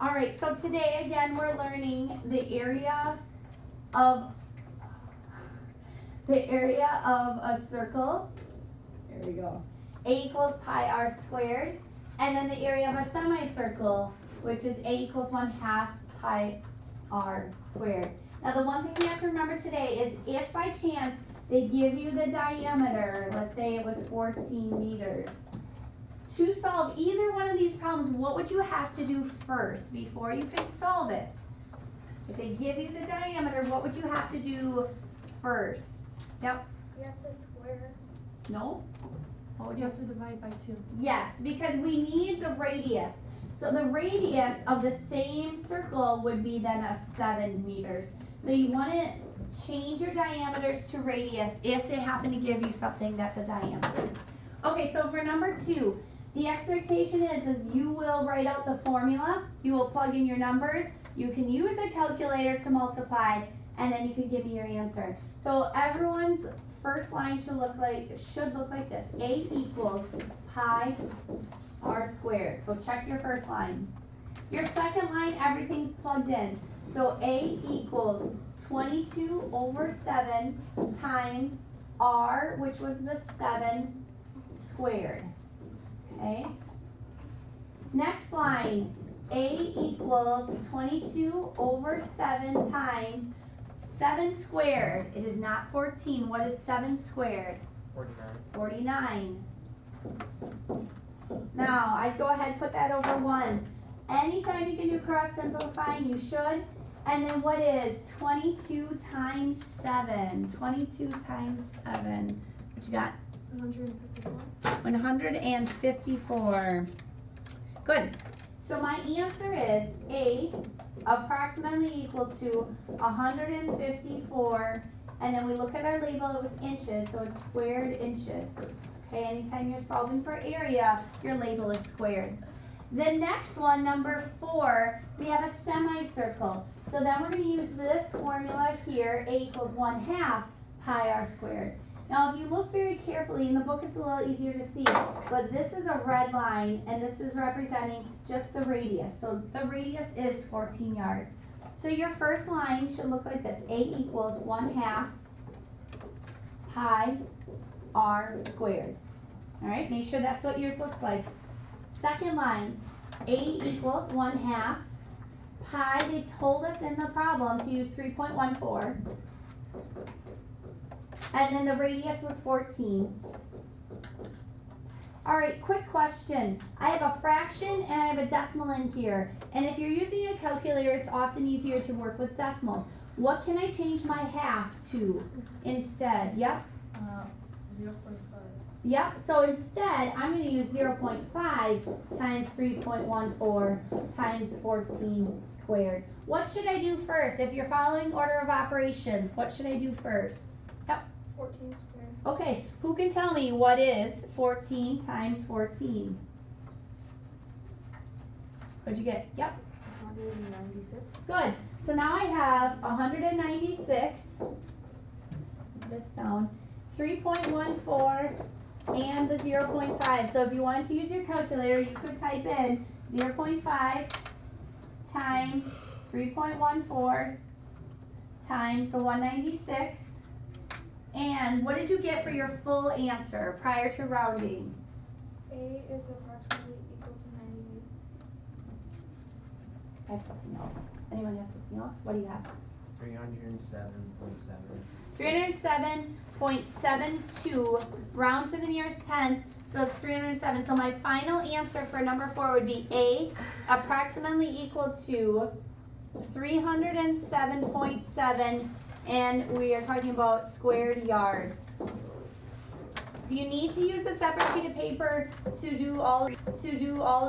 All right, so today again we're learning the area of a circle. There we go. A equals pi r squared, and then the area of a semicircle, which is a equals 1/2 pi r squared. Now the one thing we have to remember today is if by chance they give you the diameter, let's say it was 14 meters. To solve either one of these problems, what would you have to do first before you could solve it? If they give you the diameter, what would you have to do first? Yep. You have to square. No? What would You you have to divide by 2. Yes, because we need the radius. So the radius of the same circle would be then a 7 meters. So you want to change your diameters to radius if they happen to give you something that's a diameter. Okay, so for number 2, the expectation is you will write out the formula, you will plug in your numbers, you can use a calculator to multiply, and then you can give me your answer. So everyone's first line should look like this. A equals pi r squared. So check your first line. Your second line, everything's plugged in. So A equals 22 over 7 times r, which was the 7 squared. Okay. Next line, A equals 22 over 7 times 7 squared. It is not 14. What is 7 squared? 49. Now, I'd go ahead and put that over 1. Anytime you can do cross simplifying, you should. And then what is 22 times 7? 22 times 7. What you got? 154. 154. Good. So my answer is A, approximately equal to 154, and then we look at our label, it was inches, so it's squared inches. Okay, anytime you're solving for area, your label is squared. The next one, number 4, we have a semicircle. So then we're going to use this formula here, A equals 1/2 pi r squared. Now if you look very carefully, in the book it's a little easier to see, but this is a red line and this is representing just the radius. So the radius is 14 yards. So your first line should look like this. A equals 1/2 pi r squared. Alright, make sure that's what yours looks like. Second line, A equals 1/2 pi, they told us in the problem to use 3.14. And then the radius was 14. All right, quick question. I have a fraction and I have a decimal in here. And if you're using a calculator, it's often easier to work with decimals. What can I change my half to instead? Yep. 0.5. Yep, so instead, I'm going to use 0.5 times 3.14 times 14 squared. What should I do first? If you're following order of operations, what should I do first? 14 squared. Okay, who can tell me what is 14 times 14? What'd you get? Yep. 196. Good. So now I have 196, this down, 3.14, and the 0.5. So if you wanted to use your calculator, you could type in 0.5 times 3.14 times the 196. And what did you get for your full answer prior to rounding? A is approximately equal to 98. I have something else. Anyone have something else? What do you have? 307.7. 307.72, round to the nearest tenth, so it's 307. So my final answer for number 4 would be A, approximately equal to 307.7, and we are talking about squared yards. You need to use a separate sheet of paper to do all